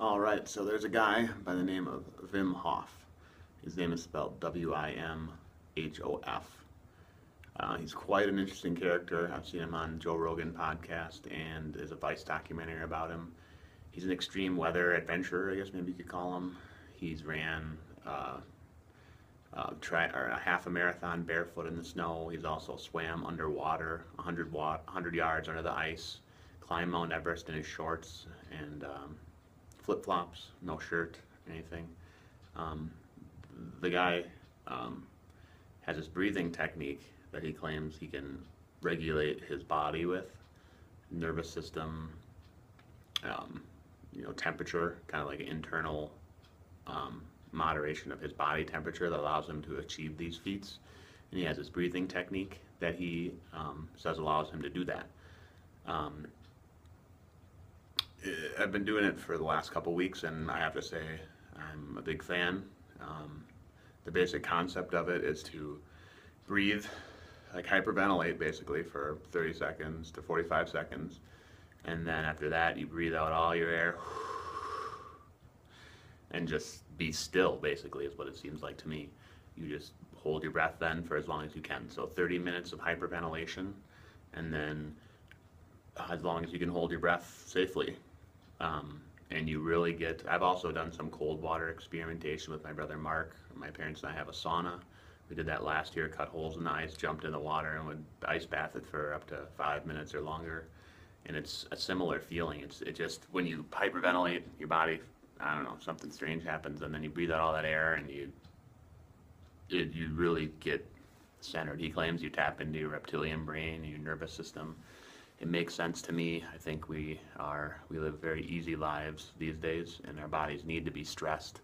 All right, so there's a guy by the name of Wim Hof. His name is spelled Wimhof. He's quite an interesting character. I've seen him on Joe Rogan podcast, and there's a Vice documentary about him. He's an extreme weather adventurer, I guess maybe you could call him. He's ran a half a marathon barefoot in the snow. He's also swam underwater, 100 yards under the ice, climbed Mount Everest in his shorts and flip-flops, no shirt, anything. Um, the guy has this breathing technique that he claims he can regulate his body with, nervous system, temperature, kind of like an internal moderation of his body temperature that allows him to achieve these feats. And he has this breathing technique that he says allows him to do that. I've been doing it for the last couple weeks, and I have to say I'm a big fan. The basic concept of it is to breathe, like hyperventilate basically for 30 seconds to 45 seconds, and then after that you breathe out all your air and just be still, basically, is what it seems like to me. You just hold your breath then for as long as you can. So 30 minutes of hyperventilation, and then as long as you can hold your breath safely. And you really get, I've also done some cold water experimentation with my brother Mark. My parents and I have a sauna. We did that last year, cut holes in the ice, jumped in the water, and would ice bath it for up to 5 minutes or longer. And it's a similar feeling. It just, when you hyperventilate, your body, I don't know, something strange happens, and then you breathe out all that air, and you really get centered. He claims you tap into your reptilian brain, your nervous system. It makes sense to me. I think we live very easy lives these days, and our bodies need to be stressed.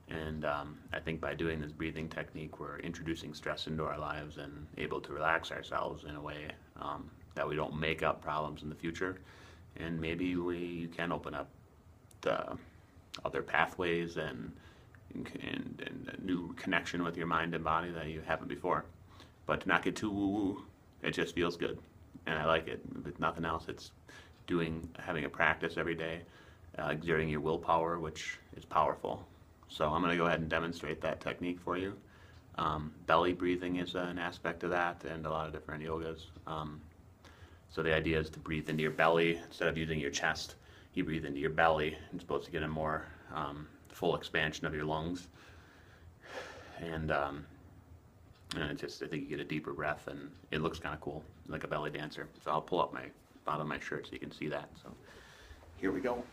And I think by doing this breathing technique, we're introducing stress into our lives and able to relax ourselves in a way that we don't make up problems in the future. And maybe we can open up the other pathways and a new connection with your mind and body that you haven't before. But to not get too woo-woo, it just feels good. And I like it. If nothing else, it's having a practice every day, exerting your willpower, which is powerful. So I'm going to go ahead and demonstrate that technique for you. Belly breathing is an aspect of that, and a lot of different yogas. So the idea is to breathe into your belly instead of using your chest. You breathe into your belly. You're supposed to get a more full expansion of your lungs, and I think you get a deeper breath, and it looks kind of cool, like a belly dancer. So I'll pull up my bottom of my shirt so you can see that. So here we go.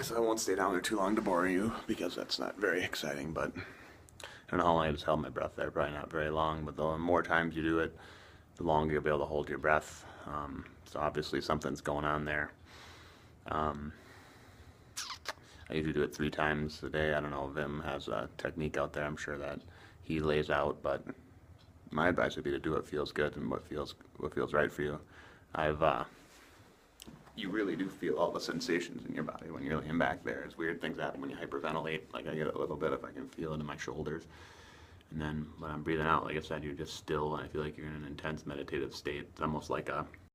So I won't stay down there too long to bore you, because that's not very exciting, but I don't know how long I just held my breath there, probably not very long, but the more times you do it, the longer you'll be able to hold your breath. So obviously something's going on there. I usually do it 3 times a day. I don't know if Vim has a technique out there, I'm sure that he lays out, but my advice would be to do what feels good and what feels right for you. I've you really do feel all the sensations in your body when you're laying back there. It's weird things happen when you hyperventilate. Like I get a little bit if I can feel it in my shoulders. And then when I'm breathing out, like I said, you're just still, and I feel like you're in an intense meditative state. It's almost like